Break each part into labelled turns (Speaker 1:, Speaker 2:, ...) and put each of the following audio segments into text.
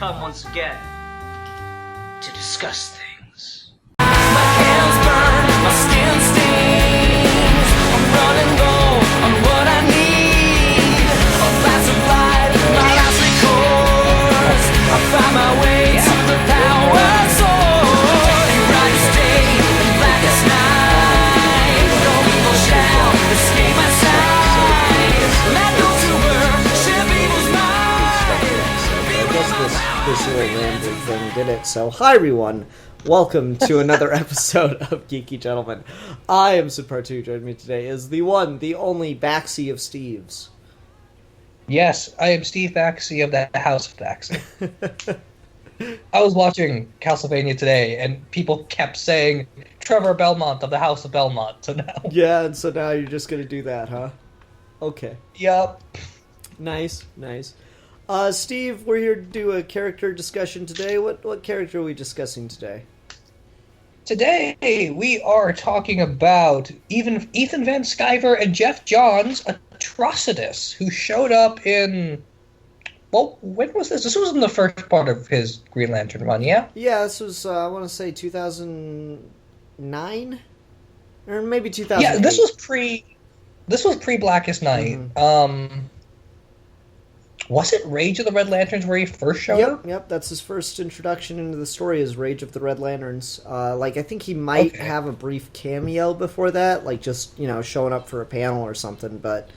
Speaker 1: come once again to discuss things.
Speaker 2: My hands burn, my skin stings. I'm running low on what I need. A glass of light, my last recourse. I find my way to the power source. And brightest day and blackest night. No evil shall escape my sight. Let those who burn ship evil's mind.
Speaker 3: I guess this little random thing did it. So, hi everyone. Welcome to another episode of Geeky Gentlemen. I am Sid2. Joining me today is the one, the only Baxi of Steves.
Speaker 4: Yes, I am Steve Baxi of the House of Baxi. I was watching Castlevania today, and people kept saying, Trevor Belmont of the House of Belmont, so now...
Speaker 3: Yeah, and so now you're just gonna do that, huh? Okay.
Speaker 4: Yup.
Speaker 3: Nice. Steve, we're here to do a character discussion today. What character are we discussing today?
Speaker 4: Today, we are talking about Ethan Van Sciver and Jeff Johns' Atrocitious, who showed up in... Well, when was this? This was in the first part of his Green Lantern run, yeah?
Speaker 3: Yeah, this was, I want to say 2009? Or maybe 2008.
Speaker 4: Yeah, this was pre-Blackest Night.
Speaker 3: Mm-hmm.
Speaker 4: Was it Rage of the Red Lanterns where he first showed up?
Speaker 3: Yep, that's his first introduction into the story is Rage of the Red Lanterns. I think he might have a brief cameo before that, like just, showing up for a panel or something, but...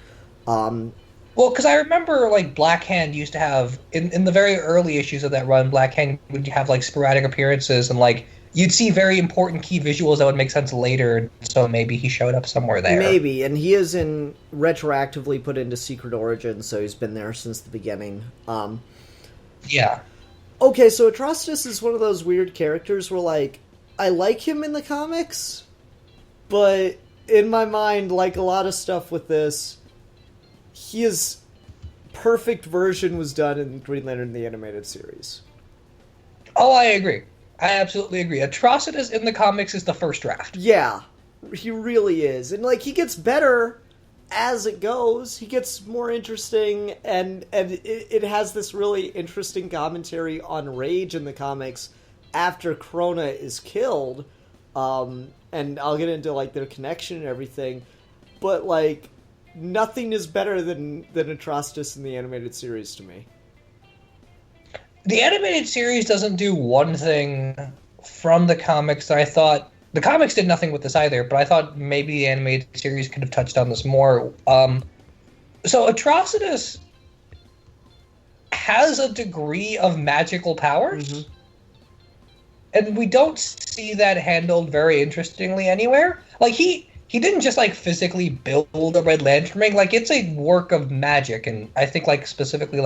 Speaker 4: Well, because I remember, Black Hand used to have, in the very early issues of that run, Black Hand would have, sporadic appearances, and, you'd see very important key visuals that would make sense later, so maybe he showed up somewhere there.
Speaker 3: Maybe, and he is retroactively put into Secret Origins, so he's been there since the beginning.
Speaker 4: Yeah.
Speaker 3: Okay, so Atrocitious is one of those weird characters where, I like him in the comics, but in my mind, like a lot of stuff with this, his perfect version was done in Green Lantern, the animated series.
Speaker 4: Oh, I agree. I absolutely agree. Atrocitious in the comics is the first draft.
Speaker 3: Yeah, he really is. And, he gets better as it goes. He gets more interesting, and it has this really interesting commentary on Rage in the comics after Krona is killed. And I'll get into, their connection and everything. But, nothing is better than Atrocitious in the animated series to me.
Speaker 4: The animated series doesn't do one thing from the comics that I thought... The comics did nothing with this either, but I thought maybe the animated series could have touched on this more. So Atrocitious has a degree of magical powers,
Speaker 3: Mm-hmm.
Speaker 4: and we don't see that handled very interestingly anywhere. He didn't just, physically build a Red Lantern ring. It's a work of magic, and I think, specifically,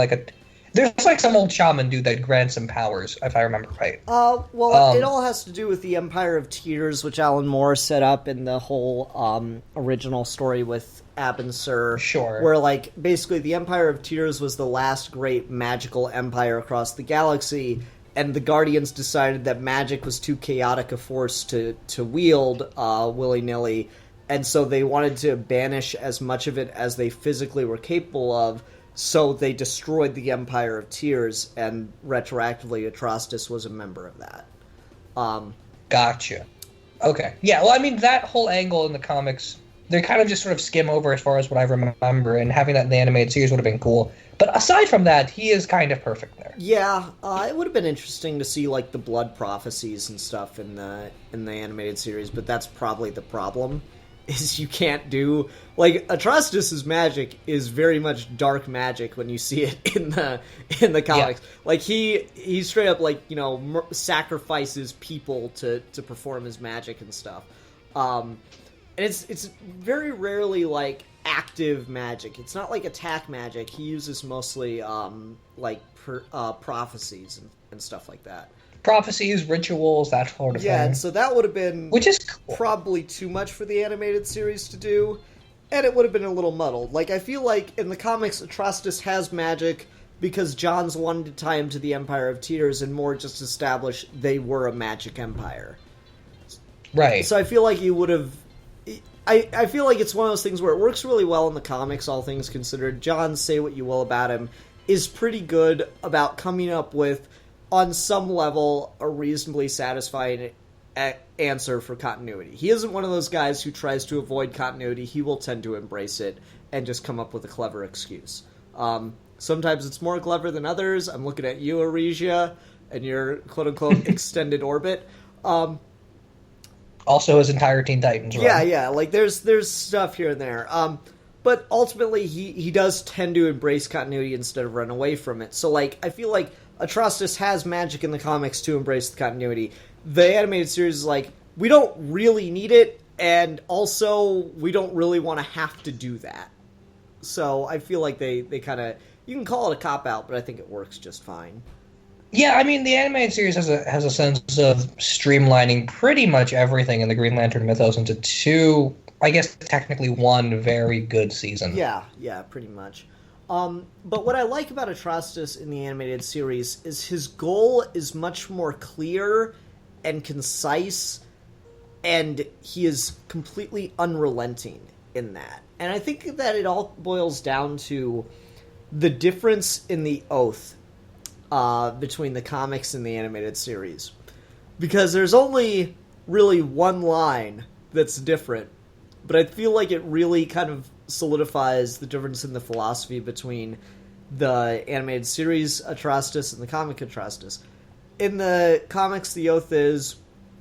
Speaker 4: there's, some old shaman dude that grants him powers, if I remember right.
Speaker 3: It all has to do with the Empire of Tears, which Alan Moore set up in the whole original story with Abin Sur.
Speaker 4: Sure.
Speaker 3: Where, basically the Empire of Tears was the last great magical empire across the galaxy, and the Guardians decided that magic was too chaotic a force to wield willy-nilly, and so they wanted to banish as much of it as they physically were capable of, so they destroyed the Empire of Tears, and retroactively Atrocitious was a member of that.
Speaker 4: Gotcha. Okay. Yeah, well, that whole angle in the comics, they kind of just sort of skim over as far as what I remember, and having that in the animated series would have been cool. But aside from that, he is kind of perfect there.
Speaker 3: Yeah, it would have been interesting to see, the blood prophecies and stuff in the animated series, but that's probably the problem. Is you can't do... Atrocitious' magic is very much dark magic when you see it in the comics. Yeah. He straight up, sacrifices people to perform his magic and stuff. And it's very rarely, active magic. It's not, attack magic. He uses mostly, prophecies and stuff like that.
Speaker 4: Prophecies, rituals, that sort of thing.
Speaker 3: Yeah, and so that would have been probably too much for the animated series to do, and it would have been a little muddled. I feel like in the comics, Atrocitious has magic because Johns wanted to tie him to the Empire of Tears and more just establish they were a magic empire.
Speaker 4: Right.
Speaker 3: So I feel like you would have... I feel like it's one of those things where it works really well in the comics, all things considered. Johns, say what you will about him, is pretty good about coming up with on some level, a reasonably satisfying answer for continuity. He isn't one of those guys who tries to avoid continuity. He will tend to embrace it and just come up with a clever excuse. Sometimes it's more clever than others. I'm looking at you, Aresia, and your quote-unquote extended orbit.
Speaker 4: Also his entire Teen Titans run.
Speaker 3: Yeah, like there's stuff here and there. But ultimately, he does tend to embrace continuity instead of run away from it. So, like, I feel like Atrocitus has magic in the comics to embrace the continuity. The animated series is like, we don't really need it, and also, we don't really want to have to do that. So, I feel like they kind of... You can call it a cop-out, but I think it works just fine.
Speaker 4: Yeah, I mean, the animated series has a sense of streamlining pretty much everything in the Green Lantern mythos into two... I guess technically one very good season.
Speaker 3: Yeah, pretty much. But what I like about Atrocitus in the animated series is his goal is much more clear and concise, and he is completely unrelenting in that. And I think that it all boils down to the difference in the oath between the comics and the animated series. Because there's only really one line that's different. But I feel like it really kind of solidifies the difference in the philosophy between the animated series Atrocitus and the comic Atrocitus. In the comics, the oath is,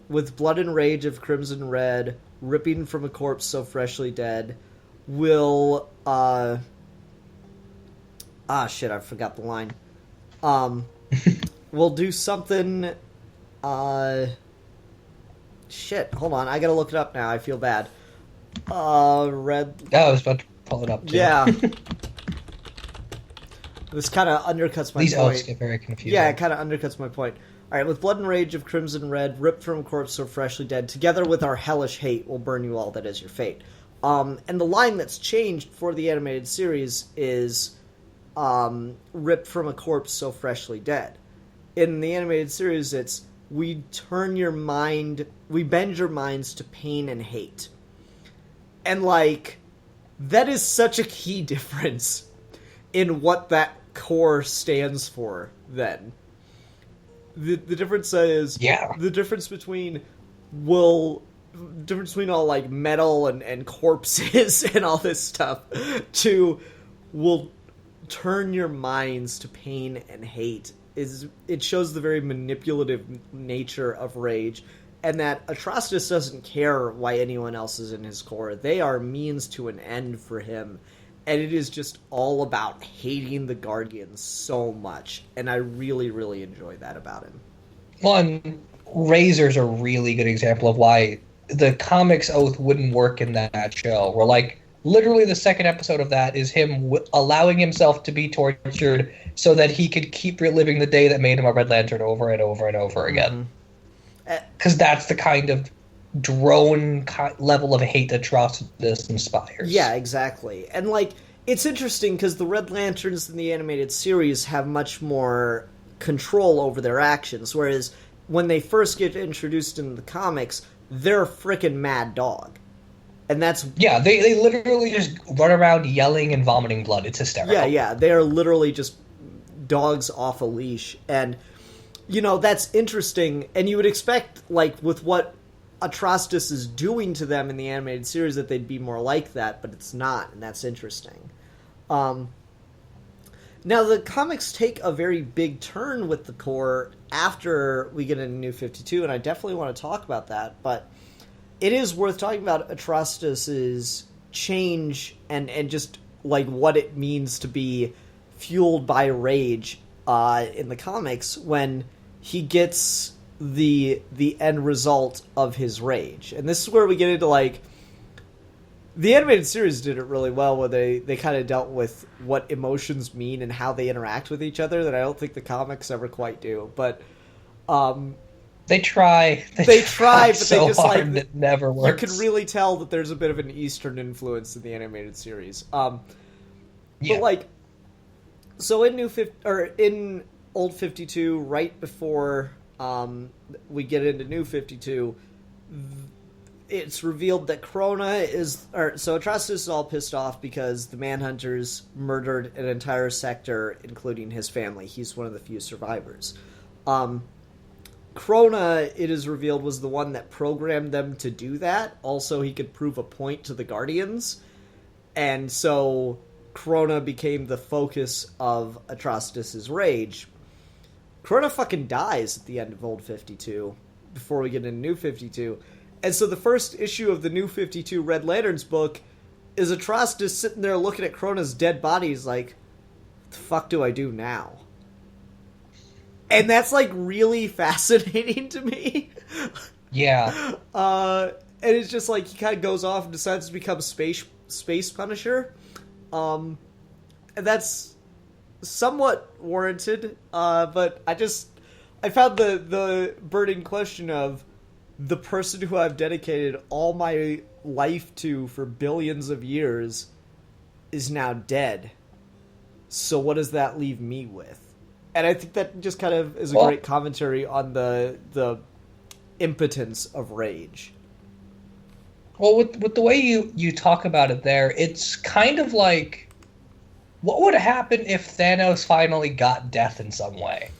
Speaker 3: with blood and rage of crimson red, ripping from a corpse so freshly dead, will... shit, I forgot the line. We'll do something... Shit, hold on, I gotta look it up now, I feel bad. Red...
Speaker 4: I was about to pull it up, too.
Speaker 3: Yeah. This kind of undercuts my
Speaker 4: These
Speaker 3: point.
Speaker 4: oaths get very confusing.
Speaker 3: Yeah, it kind of undercuts my point. Alright, with blood and rage of crimson red, ripped from a corpse so freshly dead, together with our hellish hate, will burn you all, that is your fate. And the line that's changed for the animated series is, ripped from a corpse so freshly dead. In the animated series, it's, we bend your minds to pain and hate. And, like, that is such a key difference in what that core stands for, then. The difference is...
Speaker 4: Yeah.
Speaker 3: The difference between all, like, metal and corpses and all this stuff to will turn your minds to pain and hate. It shows the very manipulative nature of rage. And that Atrocitus doesn't care why anyone else is in his core. They are means to an end for him. And it is just all about hating the Guardians so much. And I really, really enjoy that about him.
Speaker 4: One, Razor's a really good example of why the comics oath wouldn't work in that show. Where, like, literally the second episode of that is him allowing himself to be tortured so that he could keep reliving the day that made him a Red Lantern over and over and over again. Mm-hmm. Because that's the kind of drone level of hate that Atrocitus inspires.
Speaker 3: Yeah, exactly. And, like, it's interesting because the Red Lanterns in the animated series have much more control over their actions, whereas when they first get introduced in the comics, they're a frickin' mad dog. And that's...
Speaker 4: Yeah, they literally just run around yelling and vomiting blood. It's hysterical.
Speaker 3: Yeah, they are literally just dogs off a leash. And... You know, that's interesting, and you would expect, like, with what Atrocitus is doing to them in the animated series, that they'd be more like that, but it's not, and that's interesting. Now, the comics take a very big turn with the core after we get into New 52, and I definitely want to talk about that, but it is worth talking about Atrocitus's change and just, like, what it means to be fueled by rage in the comics when he gets the end result of his rage. And this is where we get into, like, the animated series did it really well, where they kind of dealt with what emotions mean and how they interact with each other, that I don't think the comics ever quite do. But
Speaker 4: they try.
Speaker 3: They try, but
Speaker 4: so
Speaker 3: they just
Speaker 4: hard,
Speaker 3: like
Speaker 4: it never works.
Speaker 3: You can really tell that there's a bit of an Eastern influence in the animated series.
Speaker 4: Yeah.
Speaker 3: But, like, so in Old 52, right before we get into New 52, it's revealed that so Atrocitus is all pissed off because the Manhunters murdered an entire sector, including his family. He's one of the few survivors. Krona, it is revealed, was the one that programmed them to do that. Also, he could prove a point to the Guardians. And so Krona became the focus of Atrocitus' rage. Krona fucking dies at the end of Old 52, before we get into New 52. And so the first issue of the New 52 Red Lanterns book is Atrocitus sitting there looking at Krona's dead body. He's like, what the fuck do I do now? And that's, like, really fascinating to me.
Speaker 4: Yeah.
Speaker 3: And it's just, like, he kind of goes off and decides to become Space Punisher. And that's somewhat warranted. But I found the burning question of the person who I've dedicated all my life to for billions of years is now dead. So what does that leave me with? And I think that just kind of is a great commentary on the impotence of rage.
Speaker 4: Well, with the way you talk about it there, it's kind of like, what would happen if Thanos finally got death in some way?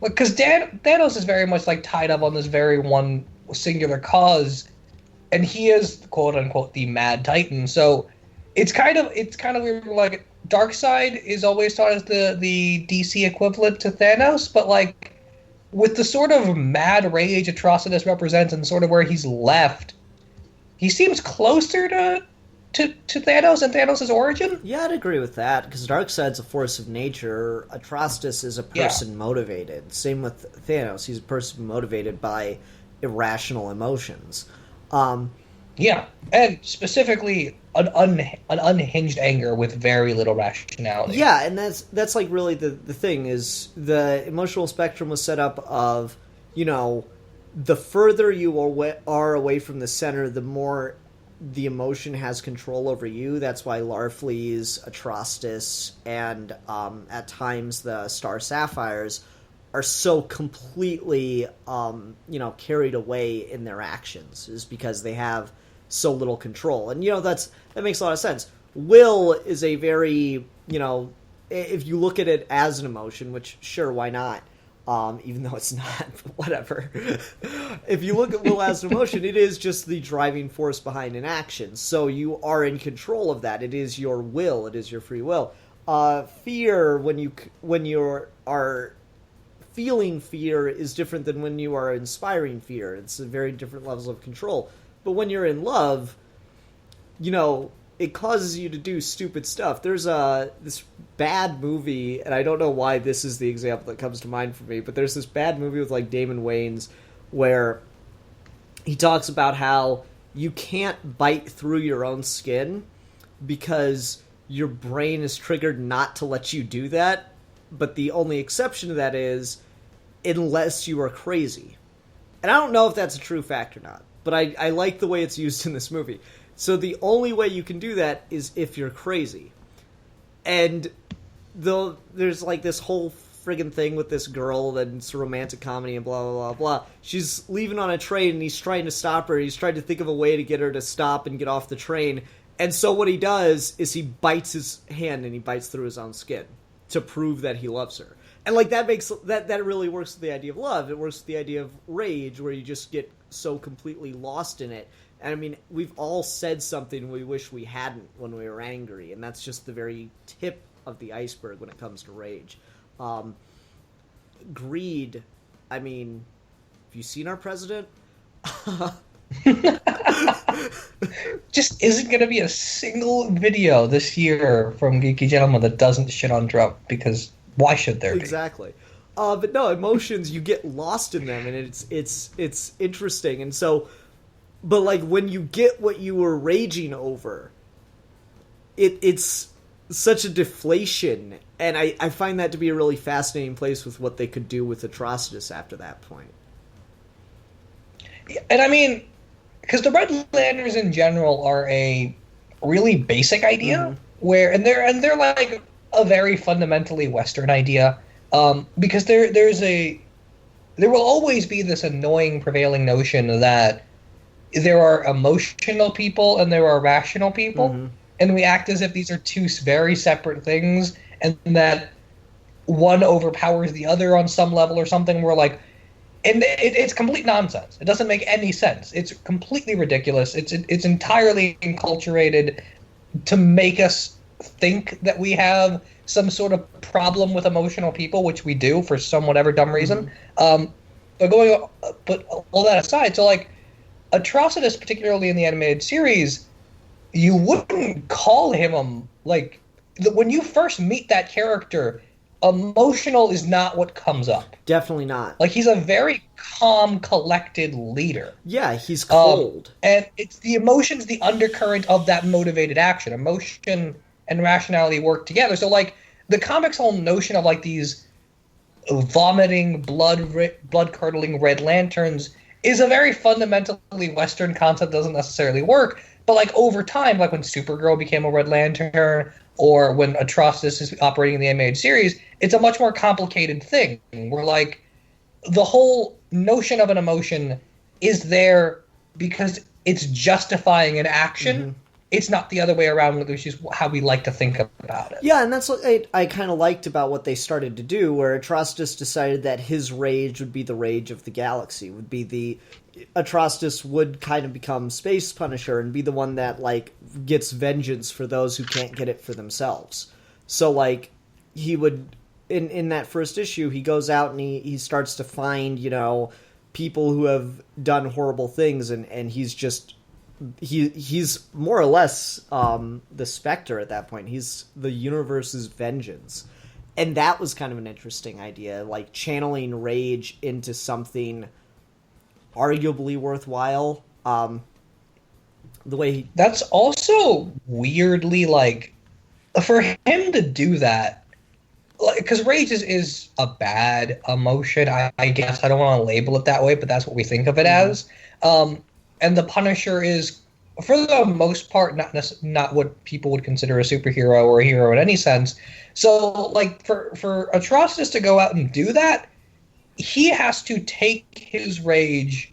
Speaker 4: Because Thanos is very much like tied up on this very one singular cause, and he is quote unquote the Mad Titan. So it's kind of weird. Like, Darkseid is always thought as the DC equivalent to Thanos, but like with the sort of mad rage Atrocitus represents and sort of where he's left, he seems closer to Thanos and Thanos' origin.
Speaker 3: Yeah, I'd agree with that, because Darkseid's a force of nature. Atrocitus is a person motivated. Same with Thanos. He's a person motivated by irrational emotions.
Speaker 4: Yeah, and specifically an unhinged anger with very little rationality.
Speaker 3: Yeah, and that's like really the thing is the emotional spectrum was set up of, you know, the further you are away from the center, the more the emotion has control over you. That's why Larfleeze, Atrocitus, and at times the Star Sapphires are so completely, carried away in their actions, is because they have so little control. And, that makes a lot of sense. Will is a very, if you look at it as an emotion, which, sure, why not? Even though it's not, but whatever. If you look at will as an emotion, it is just the driving force behind an action. So you are in control of that. It is your will. It is your free will. Fear, when you are feeling fear, is different than when you are inspiring fear. It's a very different levels of control. But when you're in love, it causes you to do stupid stuff. There's this bad movie, and I don't know why this is the example that comes to mind for me, but there's this bad movie with, like, Damon Wayans where he talks about how you can't bite through your own skin because your brain is triggered not to let you do that, but the only exception to that is unless you are crazy. And I don't know if that's a true fact or not, but I like the way it's used in this movie. So the only way you can do that is if you're crazy. And there's like this whole friggin' thing with this girl, and it's a romantic comedy and blah, blah, blah, blah. She's leaving on a train, and he's trying to stop her. He's trying to think of a way to get her to stop and get off the train. And so what he does is he bites his hand, and he bites through his own skin to prove that he loves her. And, like, that really works with the idea of love. It works with the idea of rage, where you just get so completely lost in it. And, I mean, we've all said something we wish we hadn't when we were angry, and that's just the very tip of the iceberg when it comes to rage. Greed, I mean, have you seen our president?
Speaker 4: Just isn't going to be a single video this year from Geeky Gentleman that doesn't shit on Trump, because why should there be?
Speaker 3: Exactly. But no, emotions, you get lost in them, and it's interesting. And so, but like when you get what you were raging over, it's such a deflation. And I find that to be a really fascinating place with what they could do with Atrocitus after that point.
Speaker 4: And I mean, because the Red Lanterns in general are a really basic idea, and they're like a very fundamentally Western idea, because there will always be this annoying prevailing notion that there are emotional people and there are rational people, and we act as if these are two very separate things, and that one overpowers the other on some level or something. Where like, and it's complete nonsense. It doesn't make any sense. It's completely ridiculous. It's entirely enculturated to make us think that we have some sort of problem with emotional people, which we do for some whatever dumb reason. But all that aside, so like Atrocitus, particularly in the animated series, you wouldn't call him when you first meet that character, emotional is not what comes up.
Speaker 3: Definitely not.
Speaker 4: Like, he's a very calm, collected leader.
Speaker 3: Yeah, he's cold.
Speaker 4: And it's the emotions, the undercurrent of that motivated action. Emotion and rationality work together. So, like, the comic's whole notion of, like, these vomiting, blood-curdling Red Lanterns is a very fundamentally Western concept, doesn't necessarily work. But, like, over time, like, when Supergirl became a Red Lantern, or when Atrocitus is operating in the animated series, it's a much more complicated thing. Where, like, the whole notion of an emotion is there because it's justifying an action. Mm-hmm. It's not the other way around, which is how we like to think about it.
Speaker 3: Yeah, and that's what I kind of liked about what they started to do, where Atrocitus decided that his rage would be the rage of the galaxy, Atrocitus would kind of become Space Punisher and be the one that, like, gets vengeance for those who can't get it for themselves. So, like, he would, in that first issue, he goes out and he starts to find, people who have done horrible things, and he's just, he's more or less the Spectre at that point. He's the universe's vengeance. And that was kind of an interesting idea, like, channeling rage into something arguably worthwhile. The way
Speaker 4: that's also weirdly, like, for him to do that, because rage is a bad emotion, I guess. I don't want to label it that way, but that's what we think of it as. And the Punisher is, for the most part, not what people would consider a superhero or a hero in any sense. So, like, for Atrocitus to go out and do that, he has to take his rage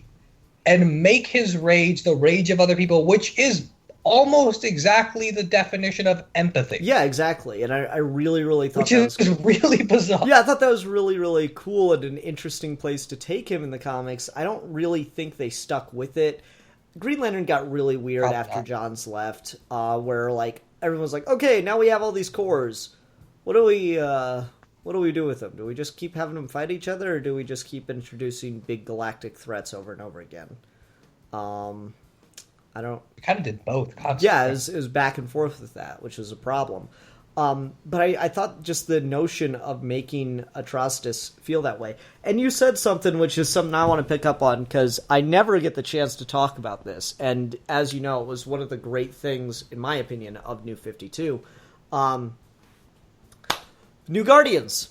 Speaker 4: and make his rage the rage of other people, which is almost exactly the definition of empathy.
Speaker 3: Yeah, exactly. And I really, really thought
Speaker 4: that was cool. Really bizarre.
Speaker 3: Yeah, I thought that was really, really cool and an interesting place to take him in the comics. I don't really think they stuck with it. Green Lantern got really weird after Johns left, where, like, everyone's like, okay, now we have all these cores. What do we do with them? Do we just keep having them fight each other, or do we just keep introducing big galactic threats over and over again? I don't...
Speaker 4: We kind of did both constantly.
Speaker 3: Yeah, it was back and forth with that, which was a problem. But I thought just the notion of making Atrocitus feel that way. And you said something which is something I want to pick up on, because I never get the chance to talk about this. And as you know, it was one of the great things, in my opinion, of New 52. New Guardians.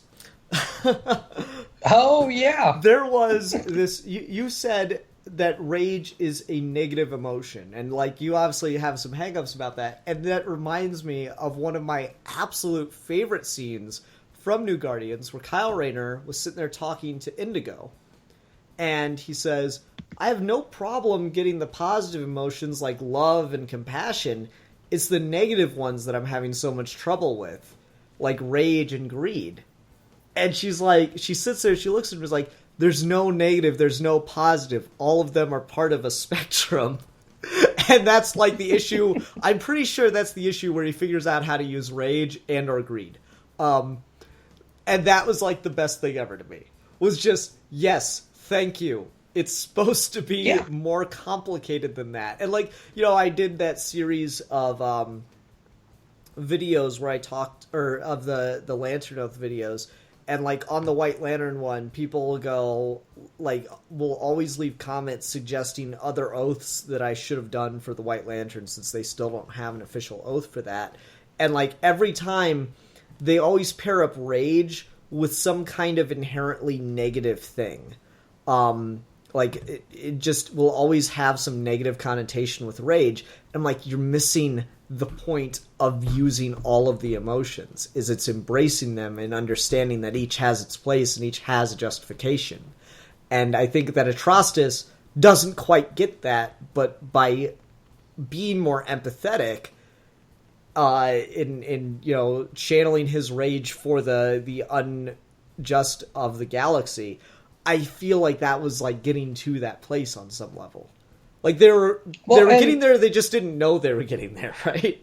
Speaker 4: Oh, yeah.
Speaker 3: There was this... You said that rage is a negative emotion, and, like, you obviously have some hang-ups about that, and that reminds me of one of my absolute favorite scenes from New Guardians, where Kyle Rayner was sitting there talking to Indigo, and he says, I have no problem getting the positive emotions like love and compassion. It's the negative ones that I'm having so much trouble with, like rage and greed. And she's like, she sits there, she looks at him and is like, there's no negative, there's no positive. All of them are part of a spectrum. And that's, like, the issue. I'm pretty sure that's the issue where he figures out how to use rage and or greed. And that was, like, the best thing ever to me. Was just, yes, thank you. It's supposed to be more complicated than that. And, like, I did that series of videos where I talked, or of the Lantern Oath videos. And, like, on the White Lantern one, people will go, like, will always leave comments suggesting other oaths that I should have done for the White Lantern, since they still don't have an official oath for that. And, like, every time, they always pair up rage with some kind of inherently negative thing. Like, it just will always have some negative connotation with rage. And, like, you're missing the point of using all of the emotions, is it's embracing them and understanding that each has its place and each has a justification. And I think that Atrocitus doesn't quite get that, but by being more empathetic, in channeling his rage for the unjust of the galaxy. I feel like that was like getting to that place on some level. Like they were getting there, they just didn't know they were getting there, right?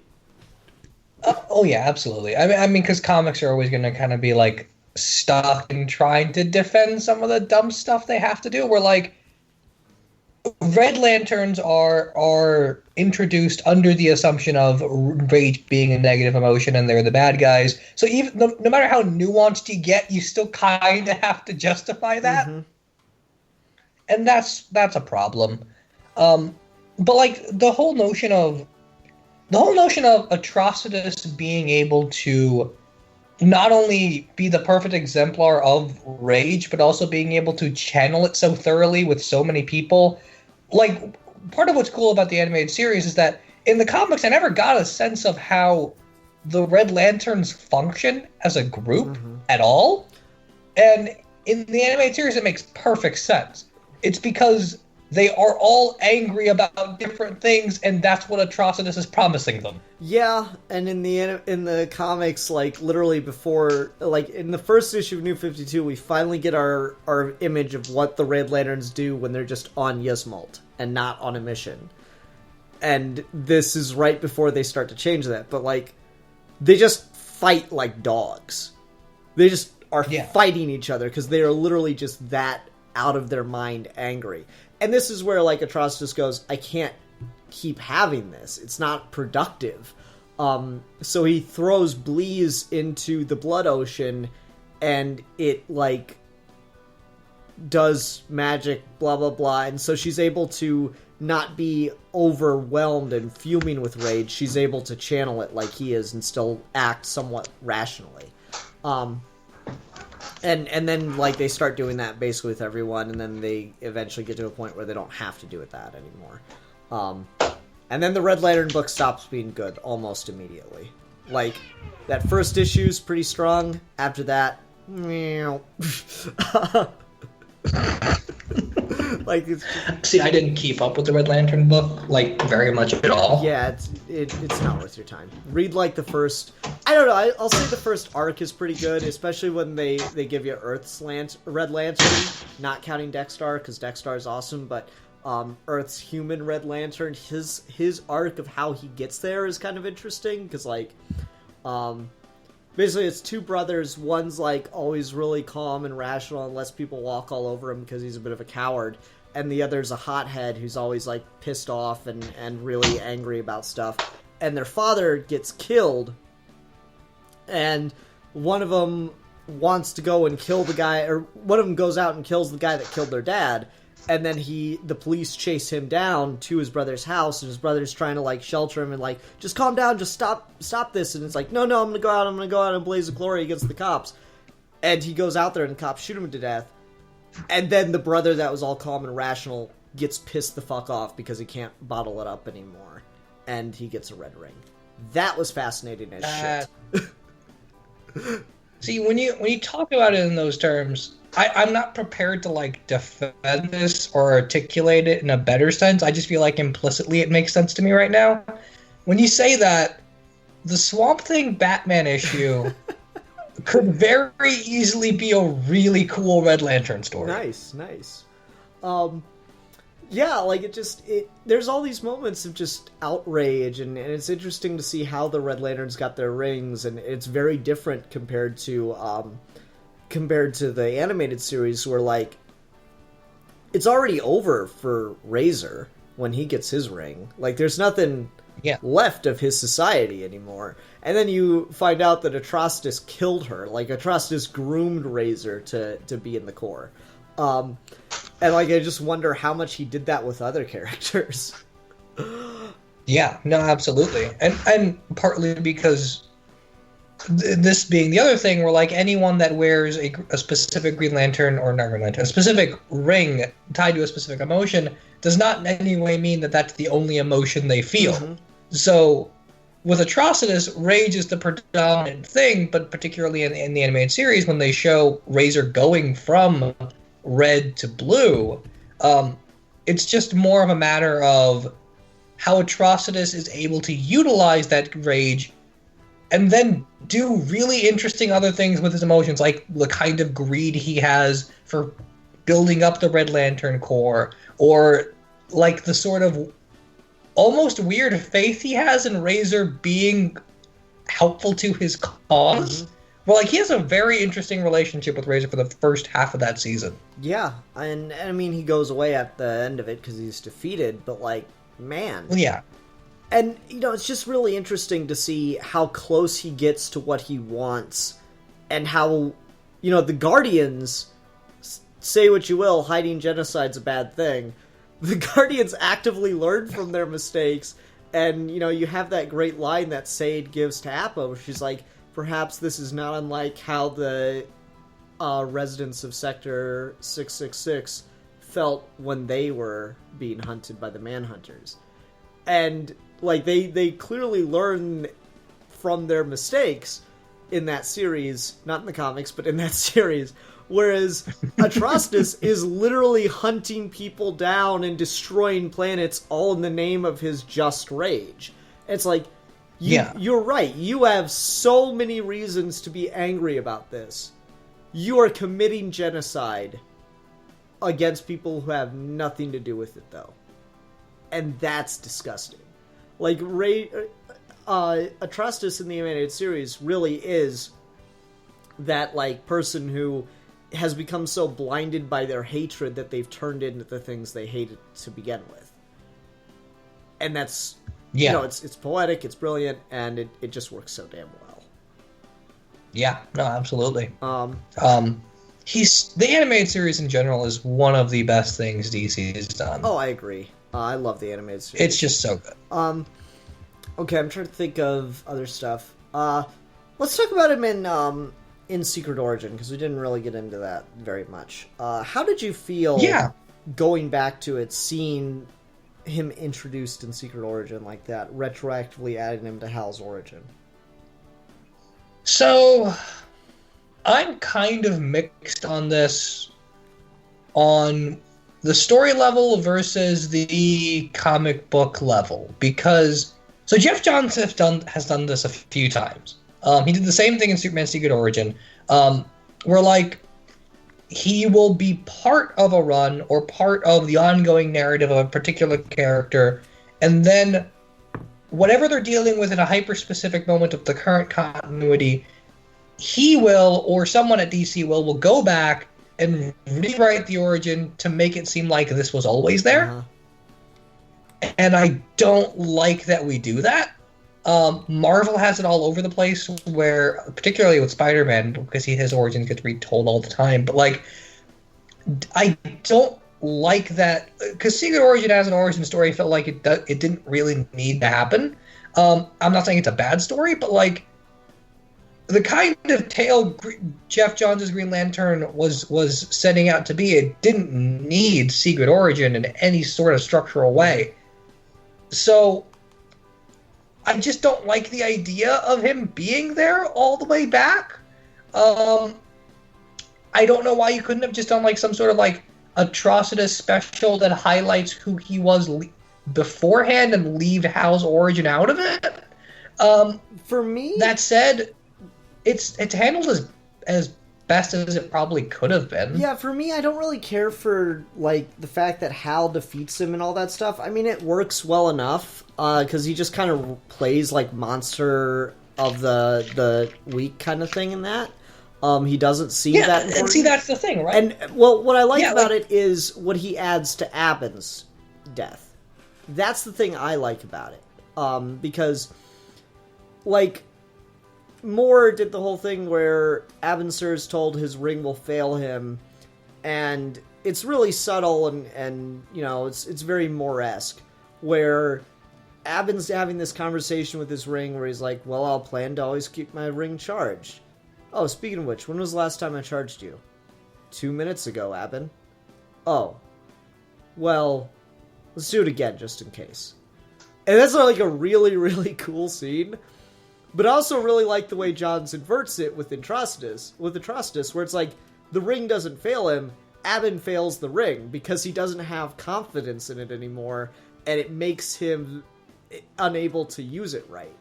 Speaker 4: Oh yeah, absolutely. I mean, because comics are always going to kind of be like stuck in trying to defend some of the dumb stuff they have to do. Where like Red Lanterns are introduced under the assumption of rage being a negative emotion, and they're the bad guys. So even no matter how nuanced you get, you still kind of have to justify that, and that's a problem. But like the whole notion of Atrocitus being able to not only be the perfect exemplar of rage, but also being able to channel it so thoroughly with so many people. Like, part of what's cool about the animated series is that in the comics, I never got a sense of how the Red Lanterns function as a group at all. And in the animated series, it makes perfect sense. It's because they are all angry about different things, and that's what Atrocitus is promising them.
Speaker 3: Yeah, and in the comics, like literally before, like in the first issue of New 52, we finally get our image of what the Red Lanterns do when they're just on Yasmalt and not on a mission. And this is right before they start to change that, but like they just fight like dogs. They just are fighting each other because they are literally just that out of their mind angry. And this is where, like, Atrocitus goes, I can't keep having this. It's not productive. So he throws Bleeze into the Blood Ocean, and it, like, does magic, blah, blah, blah. And so she's able to not be overwhelmed and fuming with rage. She's able to channel it like he is and still act somewhat rationally. And then, like, they start doing that basically with everyone, and then they eventually get to a point where they don't have to do it that anymore. And then the Red Lantern book stops being good almost immediately. Like, that first issue's pretty strong. After that, meow. Like, it's just...
Speaker 4: See, I didn't keep up with the Red Lantern book, like, very much at all.
Speaker 3: Yeah, it's not worth your time. Read, like, the first... I don't know, I'll say the first arc is pretty good, especially when they give you Earth's Red Lantern, not counting Dexter, because Dexter is awesome, but Earth's human Red Lantern, his arc of how he gets there is kind of interesting, because, like, basically it's two brothers. One's, like, always really calm and rational and lets people walk all over him because he's a bit of a coward. And the other's a hothead who's always, like, pissed off and really angry about stuff. And their father gets killed. And one of them wants to go and kill the guy, or one of them goes out and kills the guy that killed their dad. And then the police chase him down to his brother's house, and his brother's trying to, like, shelter him and, like, just calm down, just stop this. And it's like, no, I'm gonna go out and blaze of glory against the cops. And he goes out there and the cops shoot him to death. And then the brother that was all calm and rational gets pissed the fuck off because he can't bottle it up anymore. And he gets a red ring. That was fascinating as shit.
Speaker 4: See, when you talk about it in those terms, I'm not prepared to, like, defend this or articulate it in a better sense. I just feel like implicitly it makes sense to me right now. When you say that, the Swamp Thing Batman issue could very easily be a really cool Red Lantern story.
Speaker 3: Nice. Yeah, like, there's all these moments of just outrage, and it's interesting to see how the Red Lanterns got their rings, and it's very different compared to the animated series, where, like, it's already over for Razor when he gets his ring. Like, there's nothing left of his society anymore. And then you find out that Atrocitus killed her. Like, Atrocitus groomed Razor to be in the Corps. And, like, I just wonder how much he did that with other characters.
Speaker 4: Yeah, no, absolutely. And partly because this being the other thing where, like, anyone that wears a specific Green Lantern, or not Green Lantern, a specific ring tied to a specific emotion does not in any way mean that that's the only emotion they feel. Mm-hmm. So with Atrocitus, rage is the predominant thing, but particularly in the animated series, when they show Razor going from red to blue, it's just more of a matter of how Atrocitus is able to utilize that rage and then do really interesting other things with his emotions, like the kind of greed he has for building up the Red Lantern Corps, or like the sort of almost weird faith he has in Razor being helpful to his cause. Well, like, he has a very interesting relationship with Razor for the first half of that season.
Speaker 3: Yeah, and I mean, he goes away at the end of it because he's defeated, but, like, man.
Speaker 4: Yeah.
Speaker 3: And, you know, it's just really interesting to see how close he gets to what he wants, and how, you know, the Guardians, say what you will, hiding genocide's a bad thing. The Guardians actively learn from their mistakes, and, you know, you have that great line that Sade gives to Appa, where she's like, perhaps this is not unlike how the residents of Sector 666 felt when they were being hunted by the Manhunters. And, like, they clearly learn from their mistakes in that series, not in the comics, but in that series, whereas Atrocious is literally hunting people down and destroying planets all in the name of his just rage. It's like, you're right. You have so many reasons to be angry about this. You are committing genocide against people who have nothing to do with it, though. And that's disgusting. Like, Atrocious in the animated series really is that, like, person who has become so blinded by their hatred that they've turned into the things they hated to begin with. And that's...
Speaker 4: Yeah.
Speaker 3: You know, it's poetic, it's brilliant, and it just works so damn well.
Speaker 4: Yeah, no, absolutely. The animated series in general is one of the best things DC has done.
Speaker 3: Oh, I agree. I love the animated series.
Speaker 4: It's just so good.
Speaker 3: Okay, I'm trying to think of other stuff. Let's talk about him in Secret Origin, because we didn't really get into that very much. How did you feel going back to it, seeing him introduced in Secret Origin like that, retroactively adding him to Hal's origin?
Speaker 4: So, I'm kind of mixed on this, on the story level versus the comic book level, because so Jeff Johns has done this a few times. He did the same thing in Superman Secret Origin, where, like, he will be part of a run or part of the ongoing narrative of a particular character, and then whatever they're dealing with in a hyper-specific moment of the current continuity, he will, or someone at DC will go back and rewrite the origin to make it seem like this was always there. Uh-huh. And I don't like that we do that. Marvel has it all over the place, where, particularly with Spider-Man, because his origins get retold all the time, but, like, I don't like that, because Secret Origin as an origin story felt like it didn't really need to happen. I'm not saying it's a bad story, but, like, the kind of tale Jeff Johns' Green Lantern was setting out to be, it didn't need Secret Origin in any sort of structural way. So I just don't like the idea of him being there all the way back. I don't know why you couldn't have just done, like, some sort of, like, Atrocious special that highlights who he was beforehand and leave Hal's origin out of it.
Speaker 3: For me,
Speaker 4: that said, it's handled as best as it probably could have been.
Speaker 3: Yeah, for me, I don't really care for, like, the fact that Hal defeats him and all that stuff. I mean, it works well enough, because he just kind of plays, like, monster of the week kind of thing in that. He doesn't see that important.
Speaker 4: And see, that's the thing, right?
Speaker 3: And, well, what I like about it is what he adds to Abin's death. That's the thing I like about it. Because, like, Moore did the whole thing where Abin Sur's told his ring will fail him, and it's really subtle and you know, it's very Moore-esque, where Abin's having this conversation with his ring where he's like, well, I'll plan to always keep my ring charged. Oh, speaking of which, when was the last time I charged you? 2 minutes ago, Abin. Oh. Well, let's do it again, just in case. And that's, like, a really, really cool scene. But I also really like the way Johns inverts it with Atrocious, where it's like, the ring doesn't fail him, Abin fails the ring, because he doesn't have confidence in it anymore, and it makes him unable to use it right.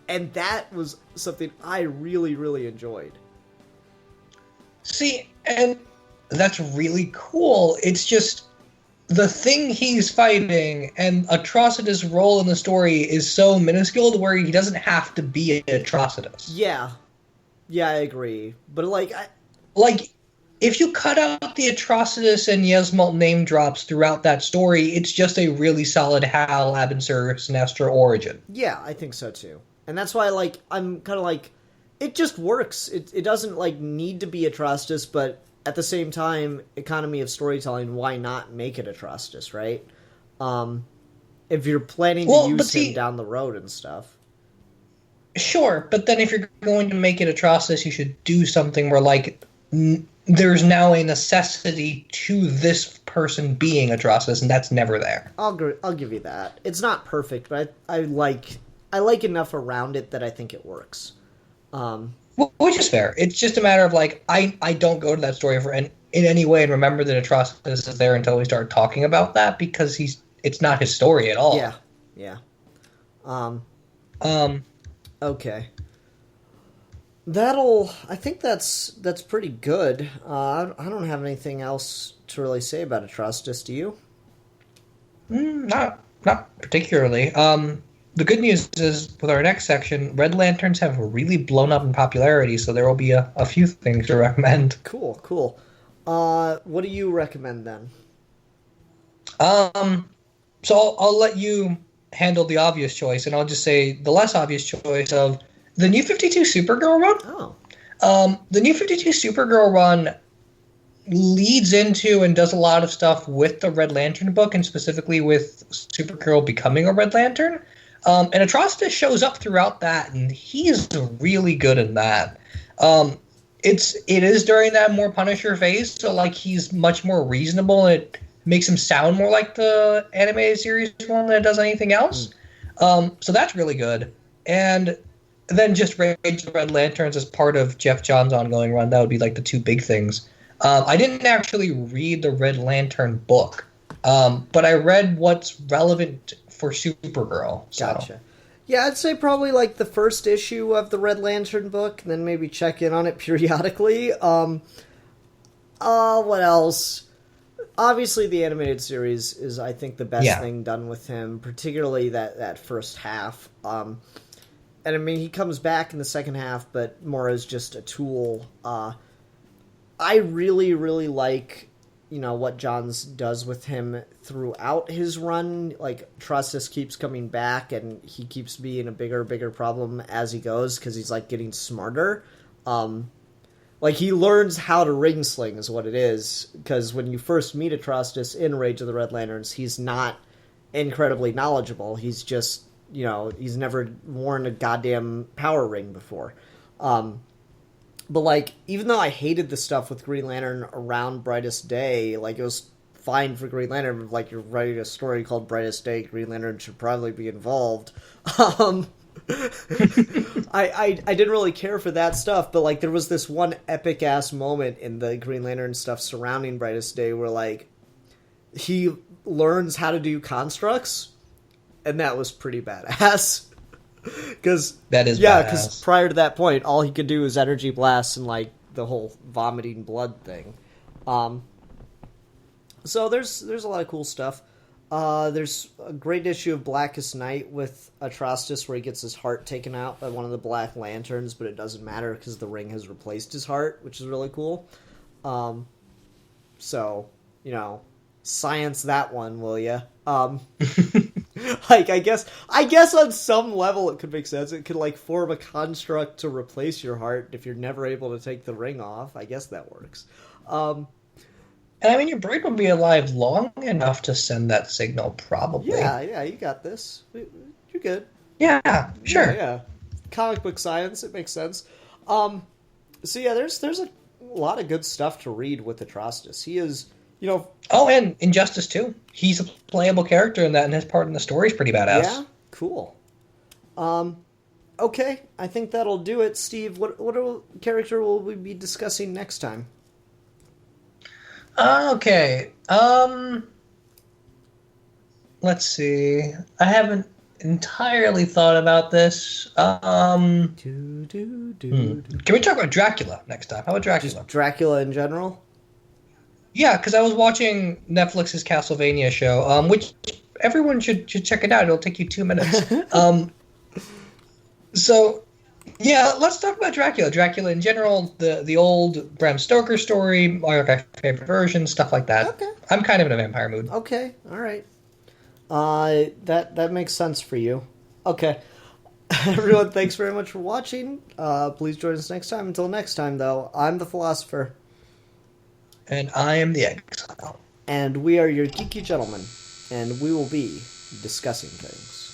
Speaker 3: And that was something I really, really enjoyed.
Speaker 4: See, and that's really cool. It's just the thing he's fighting and Atrocitus' role in the story is so minuscule to where he doesn't have to be an Atrocitus.
Speaker 3: Yeah. Yeah, I agree. But, like,
Speaker 4: if you cut out the Atrocitus and Yesmalt name drops throughout that story, it's just a really solid Hal, Abensur, Sinestro origin.
Speaker 3: Yeah, I think so, too. And that's why, like, I'm kind of like, it just works. It doesn't, like, need to be Atrocitus, but at the same time, economy of storytelling, why not make it Atrocitus, right? If you're planning to use him down the road and stuff.
Speaker 4: Sure, but then if you're going to make it Atrocitus, you should do something where, like, there's now a necessity to this person being Atrocitus, and that's never there.
Speaker 3: I'll give you that. It's not perfect, but I like enough around it that I think it works.
Speaker 4: Which is fair. It's just a matter of, like, I don't go to that story in any way and remember that Atrocitus is there until we start talking about that, because it's not his story at all.
Speaker 3: Yeah. Okay. I think that's pretty good. I don't have anything else to really say about Atrocitus, do you?
Speaker 4: Not particularly. The good news is, with our next section, Red Lanterns have really blown up in popularity, so there will be a few things to recommend.
Speaker 3: Cool. What do you recommend then?
Speaker 4: So I'll let you handle the obvious choice, and I'll just say the less obvious choice of the New 52 Supergirl run. The New 52 Supergirl run leads into and does a lot of stuff with the Red Lantern book, and specifically with Supergirl becoming a Red Lantern. And Atrocitus shows up throughout that, and he's really good in that. It is during that more Punisher phase, so, like, he's much more reasonable, and it makes him sound more like the animated series one than it does anything else. So that's really good. And then just Rage the Red Lanterns as part of Jeff John's ongoing run. That would be, like, the two big things. I didn't actually read the Red Lantern book, but I read what's relevant for Supergirl. So.
Speaker 3: Gotcha. Yeah, I'd say probably, like, the first issue of the Red Lantern book, and then maybe check in on it periodically. What else? Obviously, the animated series is, I think, the best thing done with him, particularly that first half. And, I mean, he comes back in the second half, but more as just a tool. I really, really like, what Johns does with him throughout his run. Like, Atrocitus keeps coming back, and he keeps being a bigger problem as he goes, because he's, like, getting smarter. Like, he learns how to ring sling is what it is, because when you first meet Atrocitus in Rage of the Red Lanterns, he's not incredibly knowledgeable. He's just, he's never worn a goddamn power ring before. But, like, even though I hated the stuff with Green Lantern around Brightest Day, like, it was fine for Green Lantern, but, like, you're writing a story called Brightest Day, Green Lantern should probably be involved. I didn't really care for that stuff, but, like, there was this one epic-ass moment in the Green Lantern stuff surrounding Brightest Day where, like, he learns how to do constructs, and that was pretty badass. Because prior to that point, all he could do was energy blasts and, like, the whole vomiting blood thing. So there's a lot of cool stuff. There's a great issue of Blackest Night with Atrocitus where he gets his heart taken out by one of the Black Lanterns, but it doesn't matter because the ring has replaced his heart, which is really cool. So, science that one, will ya? Like, I guess on some level it could make sense. It could, like, form a construct to replace your heart if you're never able to take the ring off. I guess that works.
Speaker 4: And I mean, your brain will be alive long enough to send that signal, probably.
Speaker 3: Yeah, you got this. You're good.
Speaker 4: Yeah, sure.
Speaker 3: Yeah. Comic book science, it makes sense. So yeah, there's a lot of good stuff to read with Atrocitus. He is,
Speaker 4: Oh, and Injustice 2. He's a playable character in that, and his part in the story is pretty badass.
Speaker 3: Yeah, cool. Okay, I think that'll do it. Steve, what character will we be discussing next time?
Speaker 4: Okay. Let's see. I haven't entirely thought about this. Can we talk about Dracula next time? How about Dracula?
Speaker 3: Just Dracula in general?
Speaker 4: Yeah, because I was watching Netflix's Castlevania show, which everyone should check it out. It'll take you 2 minutes. So, yeah, let's talk about Dracula. Dracula in general, the old Bram Stoker story, my favorite version, stuff like that.
Speaker 3: Okay.
Speaker 4: I'm kind of in a vampire mood.
Speaker 3: Okay, all right. That makes sense for you. Okay. Everyone, thanks very much for watching. Please join us next time. Until next time, though, I'm the Philosopher.
Speaker 4: And I am the Exile.
Speaker 3: And we are your geeky gentlemen. And we will be discussing things.